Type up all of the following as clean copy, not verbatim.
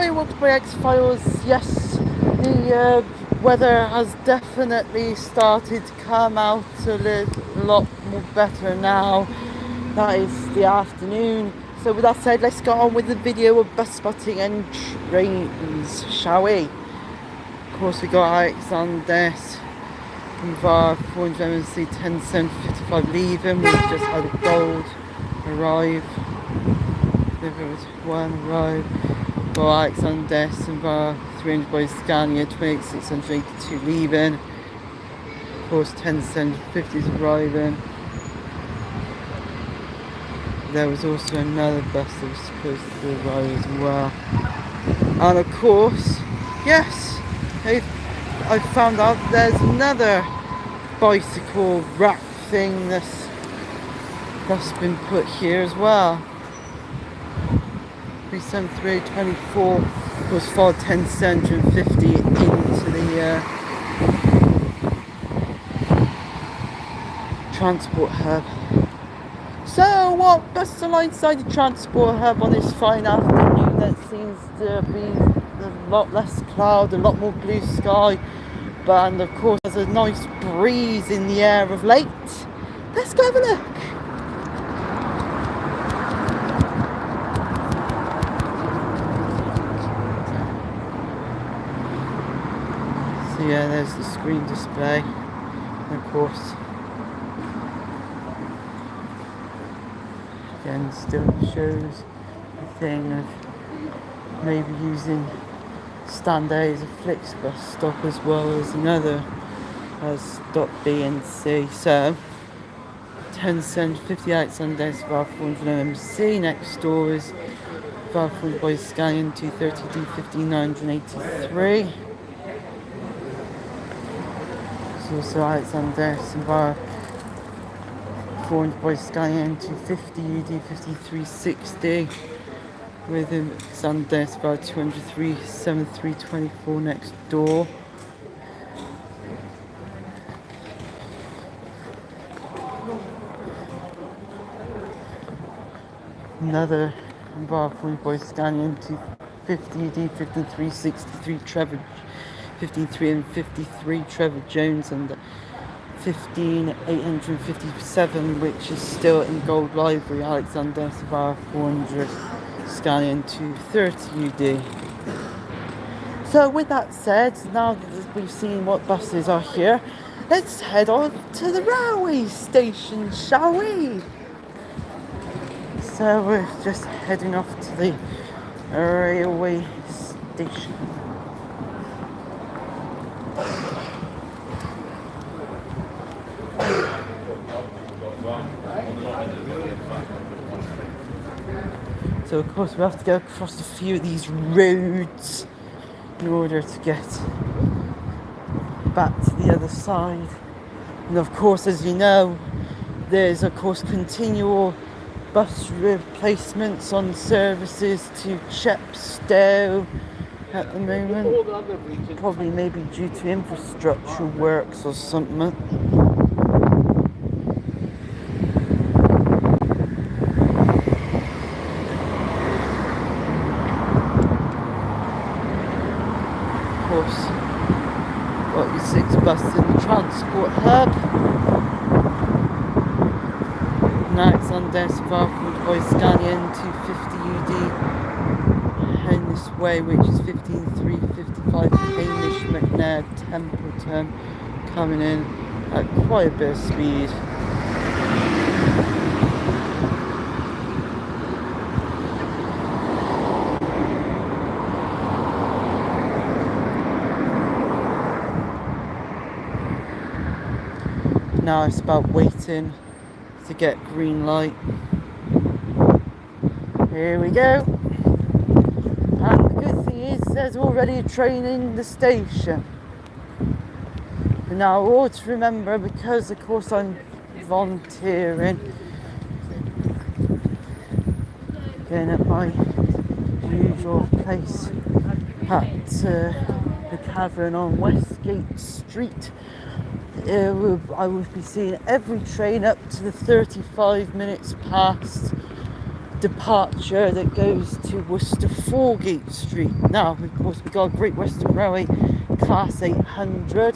everybody, welcome to my X-Files. Yes, the weather has definitely started to come out a lot more better now. That is the afternoon. So with that said, let's go on with the video of bus spotting and trains, shall we? Of course, we got Alexander from VAR 400 10:55 leaving. We've just had a gold arrive. There was one arrive. For Alexander and VAR 300 by Scania 28682 leaving. Of course, 10:50 arriving. There was also another bus that was supposed to arrive as well. And of course, yes, I found out there's another bicycle rack thing that's been put here as well. 37324 was for 10:50 into the transport hub. So what bus alongside the transport hub on this fine afternoon that seems to be a lot less cloud, a lot more blue sky, and of course there's a nice breeze in the air of late. Let's go have a look. So yeah, there's the screen display, and of course again still shows the thing of maybe using stand A as a Flix bus stop as well as another as stop B and C. So 10:58 Sundays VAR 400 MC. Next door is VAR 400 by Scania 230 D15 983. There's also Alexander and VAR 400 by Scania 250 UD 5360 with him Alexander VAR 203 7324 next door. Another VAR 400 by Scania 250 UD 5363 Trevor 53 and 53 Trevor Jones and 15857, which is still in gold livery. Alexander VAR 400 Scania 230 UD. So with that said, now that we've seen what buses are here, let's head on to the railway station, shall we? So we're just heading off to the railway station. So of course we have to go across a few of these roads in order to get back to the other side. And of course, as you know, there's of course continual bus replacements on services to Chepstow at the moment. Probably maybe due to infrastructure works or something. Got your 6 buses in the transport hub. Next on VAR 400 by Scania 250 UD heading this way, which is 15355 Hamish McNair Templeton, coming in at quite a bit of speed. Now it's about waiting to get green light. Here we go. And the good thing is there's already a train in the station. But now I ought to remember, because of course I'm volunteering, again at my usual place at the Cavern on Westgate Street. I will be seeing every train up to the 35 minutes past departure that goes to Worcester Foregate Street. Now, of course, we've got a Great Western Railway Class 800,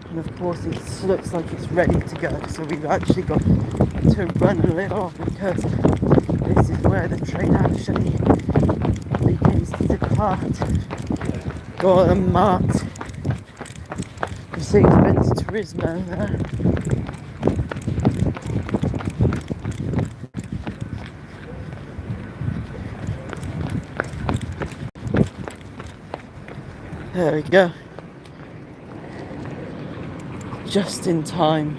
and of course it looks like it's ready to go, so we've actually got to run a little because this is where the train actually begins to depart. Got a marked Mercedes-Benz Turismo there. There we go. Just in time,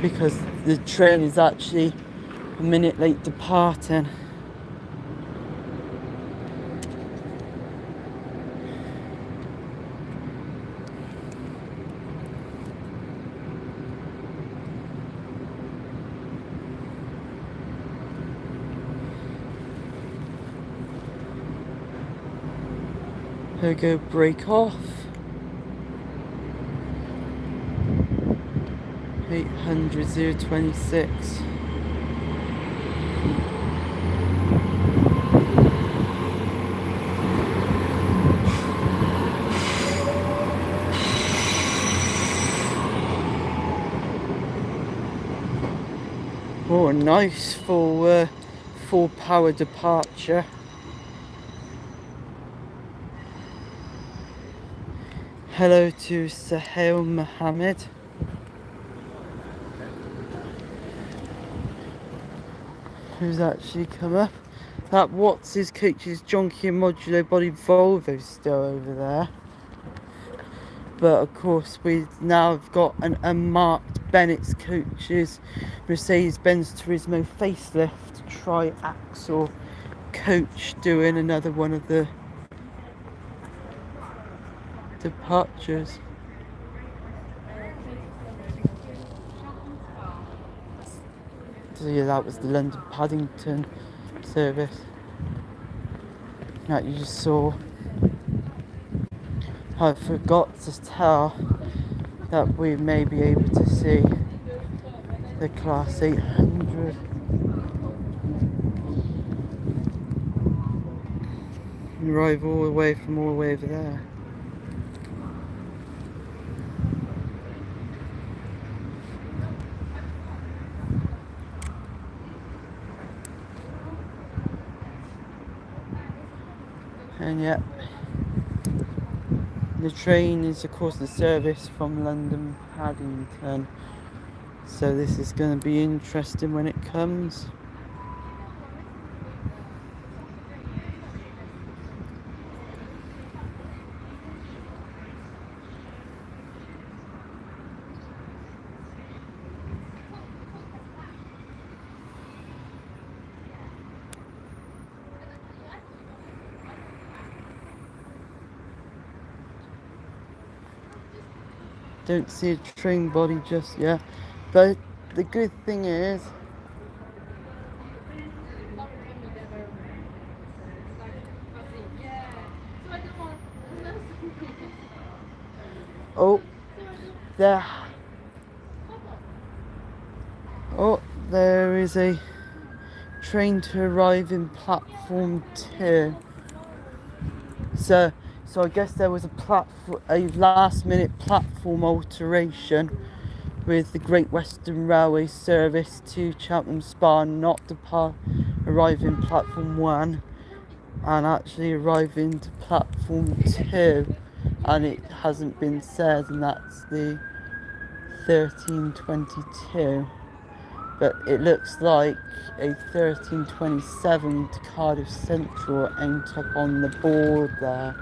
because the train is actually a minute late departing. There we go, break off. 800 026. Oh, nice full power departure. Hello to Sahel Mohammed. Who's actually come up? That what's his coach's Jonky and Modulo Body Volvo still over there. But of course we now have got an unmarked Bennett's coaches Mercedes-Benz Turismo facelift tri-axle coach doing another one of the departures. So yeah, that was the London Paddington service that you just saw. I forgot to tell that we may be able to see the Class 800. Arrive all the way from all the way over there. And yet, the train is of course the service from London Paddington, so this is going to be interesting when it comes. Don't see a train body just yet, but the good thing is there is a train to arrive in platform 2. So I guess there was a last minute platform alteration with the Great Western Railway service to Cheltenham Spa not arriving platform 1 and actually arriving to platform 2, and it hasn't been said, and that's the 1322, but it looks like a 1327 to Cardiff Central ain't up on the board there.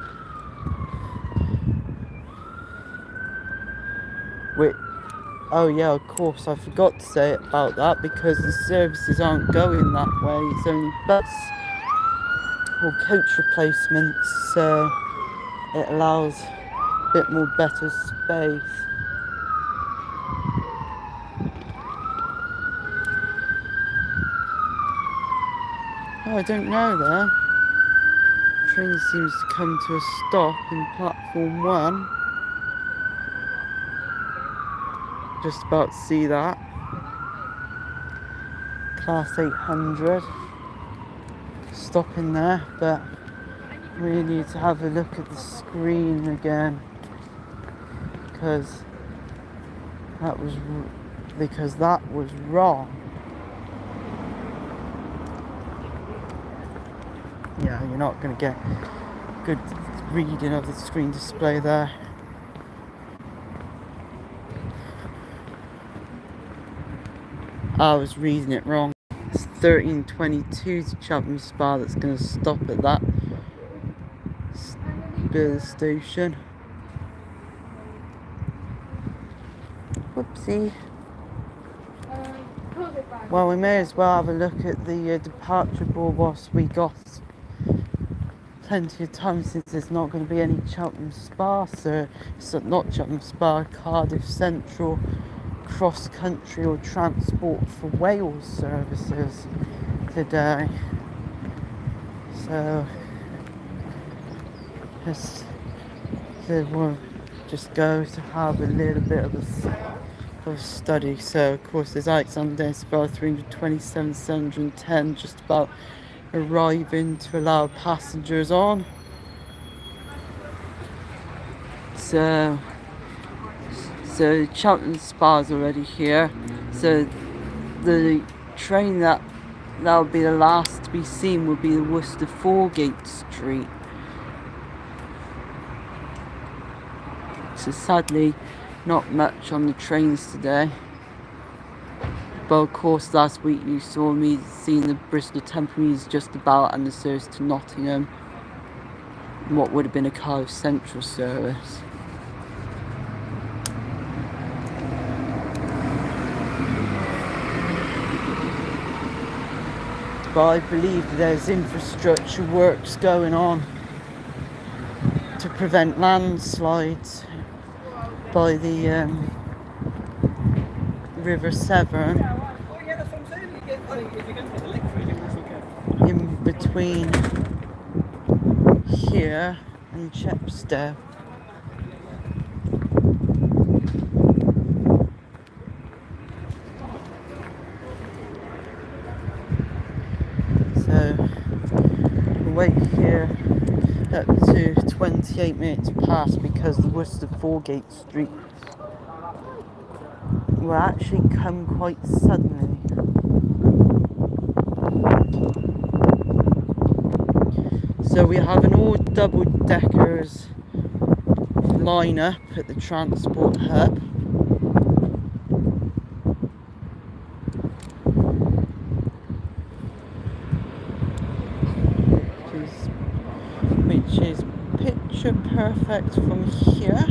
Oh yeah, of course, I forgot to say about that, because the services aren't going that way. It's only bus or coach replacements, so it allows a bit more better space. Oh, I don't know there. Train seems to come to a stop in platform 1. Just about to see that. Class 800. stopping there, but we need to have a look at the screen again because that was wrong. Yeah, you're not going to get good reading of the screen display there. I was reading it wrong. It's 13:22 to Cheltenham Spa that's going to stop at that bit of the station. Whoopsie. Well, we may as well have a look at the departure board whilst we got plenty of time, since there's not going to be any Cheltenham Spa, not Cheltenham Spa, Cardiff Central cross country or transport for Wales services today. So we'll just go to have a little bit of a study. So of course there's Alexander Spell 327 710 just about arriving to allow passengers on. So Cheltenham Spa's already here. So the train that'll be the last to be seen will be the Worcester Foregate Street. So sadly, not much on the trains today. But of course, last week you saw me seeing the Bristol Temporary just about, and the service to Nottingham, what would have been a Cardiff Central service. But I believe there's infrastructure works going on to prevent landslides by the River Severn in between here and Chepstow. So we'll wait here up to 28 minutes past because the Worcester Foregate Street will actually come quite suddenly. So we have an all double-deckers line up at the transport hub. Which is picture perfect from here.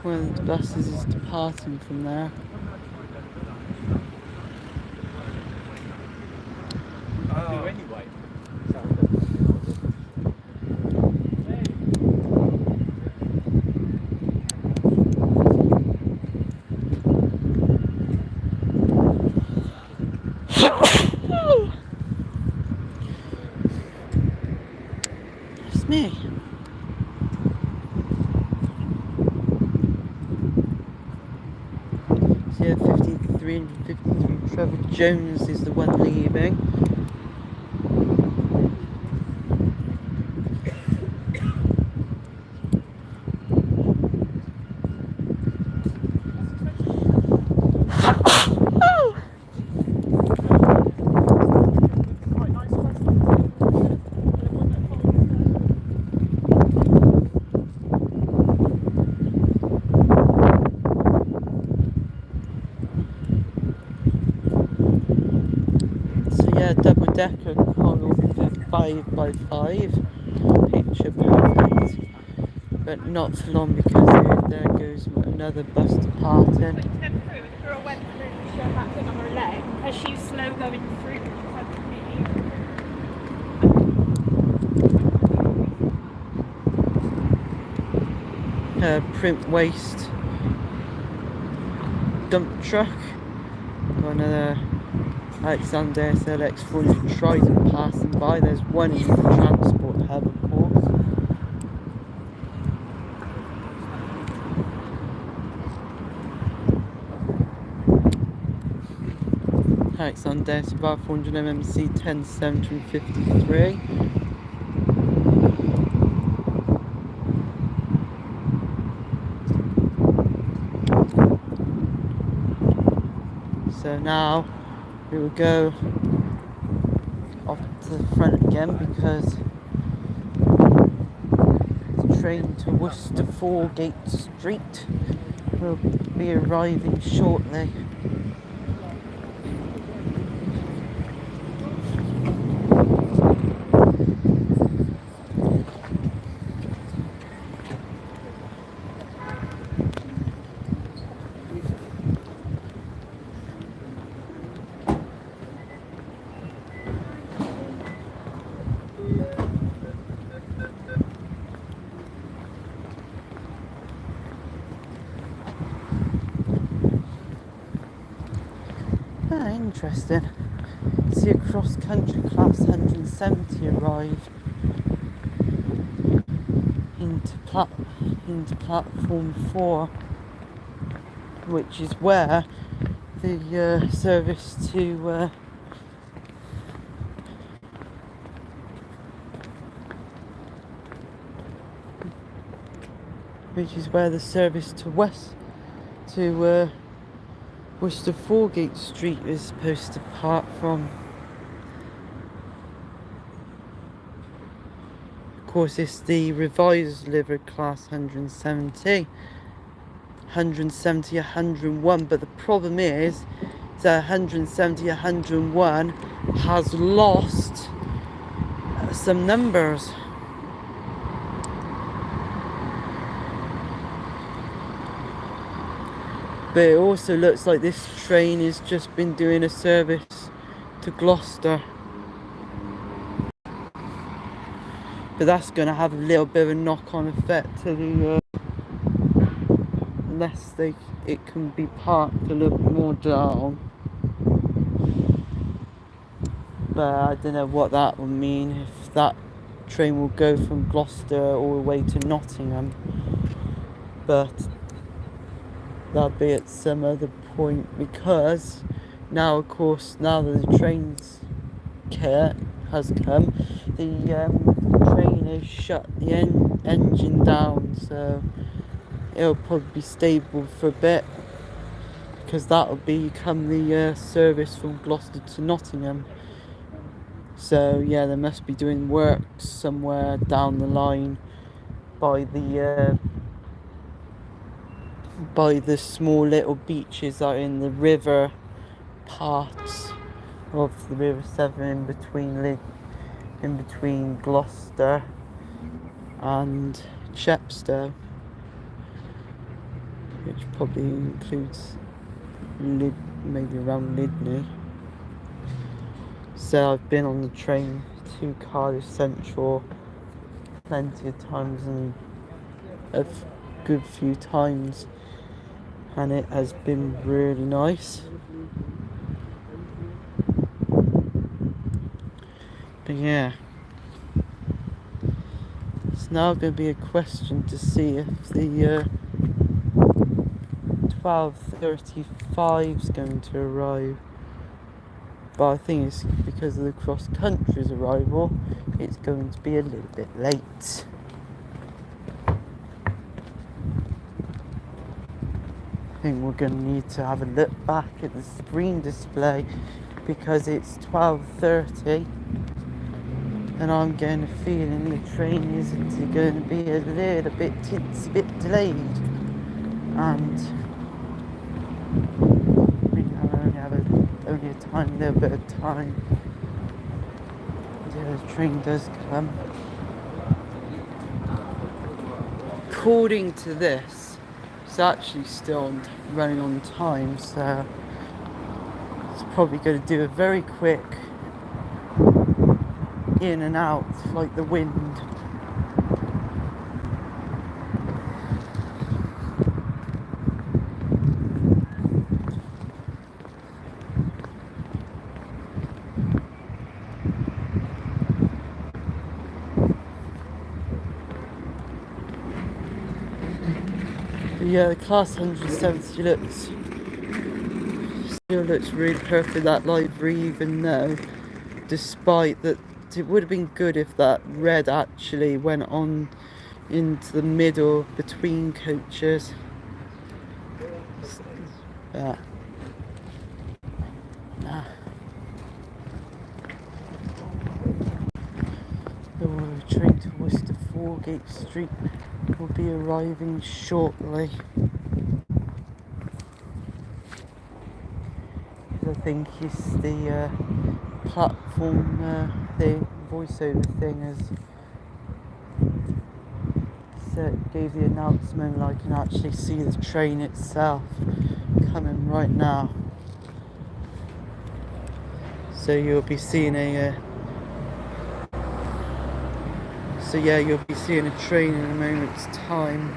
One of the buses is departing from there. It's me. So yeah, 53 and 53 Trevor Jones is the one leaving. decker coral 5x5, picture perfect, but not for long because there goes another bus departing. Went through, and the girl went through, she had that thing on her leg, as she was slow going through in front of me. Print waste dump truck. Got another Alexander SLX 400 Trident passing by. There's one in the transport hub, of course. Alexander Survive 400 MMC 10753. So now we will go off to the front again because the train to Worcester Foregate Street will be arriving shortly. Interesting. See a cross-country class 170 arrive into platform 4, which is where the service to Worcester Foregate Street is supposed to part from. Of course, it's the revised delivered class 170, 101, but the problem is that 170, 101 has lost some numbers. But it also looks like this train has just been doing a service to Gloucester. But that's going to have a little bit of a knock-on effect to the unless it can be parked a little bit more down. But I don't know what that will mean, if that train will go from Gloucester all the way to Nottingham. But that'll be at some other point, because now, of course, now that the train's kit has come, the train has shut the engine down, so it'll probably be stable for a bit, because that'll become the service from Gloucester to Nottingham. So yeah, they must be doing work somewhere down the line by the small little beaches that are in the river parts of the River Severn in between Gloucester and Chepstow, which probably includes maybe around Lydney. So I've been on the train to Cardiff Central plenty of times, and a good few times, and it has been really nice. But yeah, it's now going to be a question to see if the 12:35 is going to arrive. But I think it's because of the cross-country's arrival, it's going to be a little bit late. I think we're going to need to have a look back at the screen display, because it's 12:30 and I'm getting a feeling the train is going to be a little bit tinsy bit delayed, and we only have a little bit of time. Yeah, the train does come. According to this, it's actually still running on time, so it's probably going to do a very quick in and out like the wind. But yeah, the class 170 still looks really perfect, that library, even though, despite that, it would have been good if that red actually went on into the middle between coaches. But the train to Worcester Foregate Street will be arriving shortly. I think it's the platform thing, voiceover thing, as gave the announcement, and I can actually see the train itself coming right now. So you'll be seeing you'll be seeing a train in a moment's time.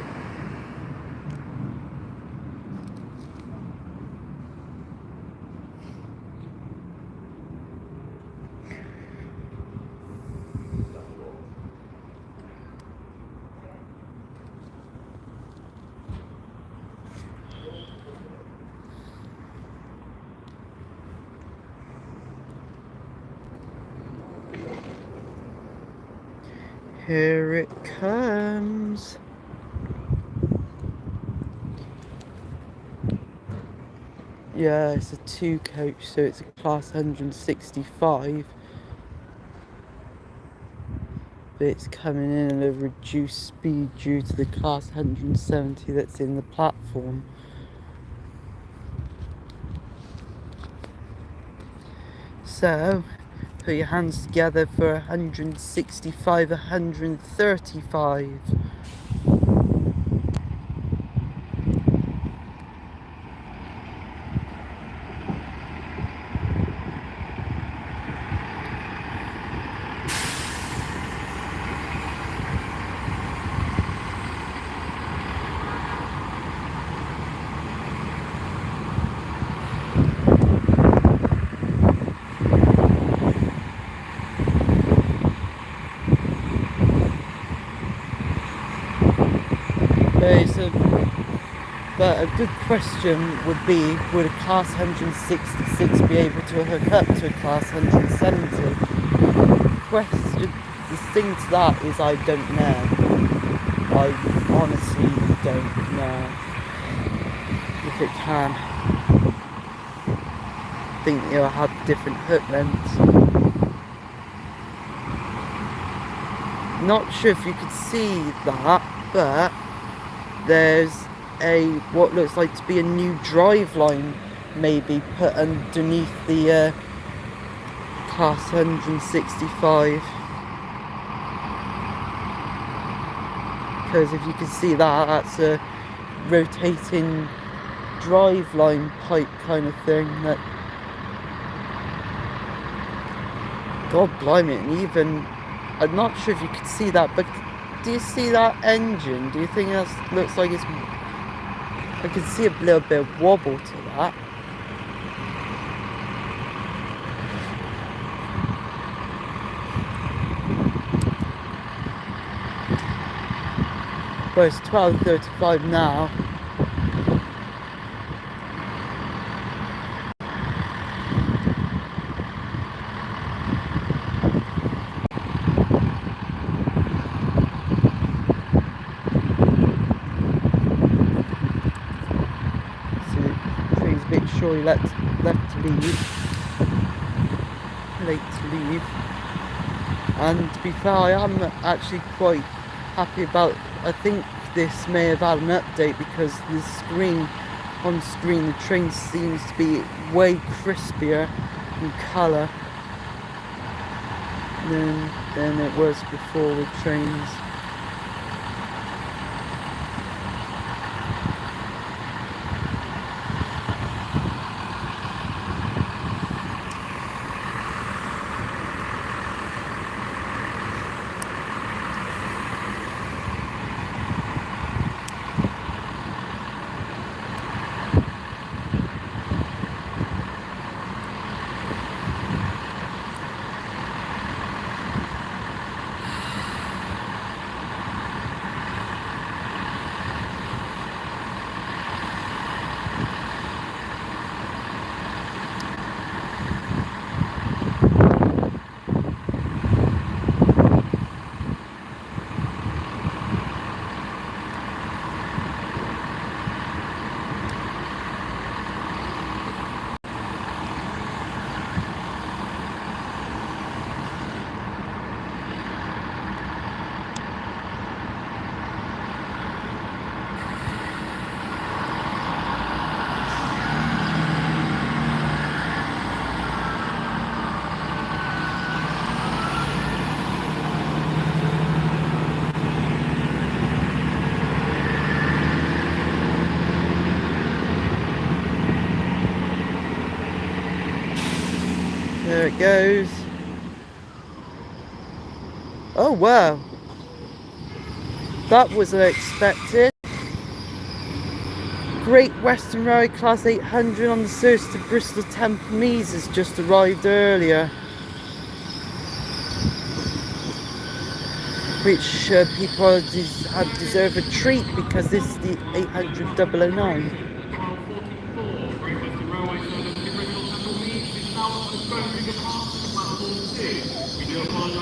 Here it comes. Yeah, it's a 2 coach, so it's a class 165. But it's coming in at a reduced speed due to the class 170 that's in the platform. So, put your hands together for 165, 135. But a good question would be, would a class 166 be able to hook up to a class 170? The thing to that is I don't know. I honestly don't know if it can. I think it'll have different hook lengths. Not sure if you could see that, but there's what looks like to be a new drive line maybe put underneath the class 165, because if you can see that, that's a rotating drive line pipe kind of thing. That, God blimey, and even I'm not sure if you could see that, but do you see that engine? Do you think that looks like it's... I can see a little bit of wobble to that. Well, it's 12:35 now. Surely left to leave, late to leave, and to be fair, I am actually quite happy about. I think this may have had an update, because the on screen the train seems to be way crispier in colour afternoon than it was before with trains. There it goes. Oh wow, that was unexpected. Great Western Railway Class 800 on the service to Bristol Temple Meads has just arrived earlier, which people deserve a treat because this is the 800 009.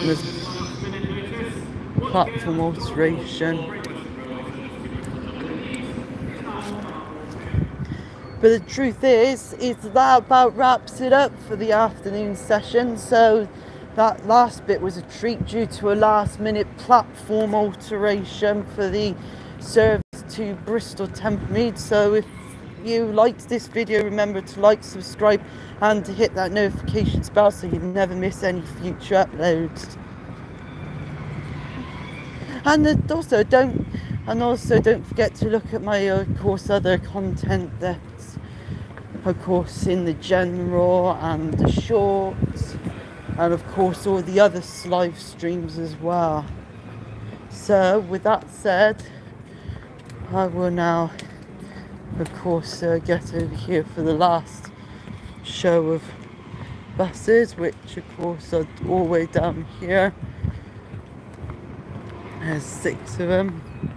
There's platform alteration. But the truth is that about wraps it up for the afternoon session. So that last bit was a treat due to a last minute platform alteration for the service to Bristol Temple Meads. So if you liked this video, remember to like, subscribe and to hit that notifications bell so you never miss any future uploads. And also don't forget to look at my of course other content that's of course in the general and the shorts, and of course all the other live streams as well. So with that said, I will now of course get over here for the last show of buses, which of course are all the way down here. There's 6 of them.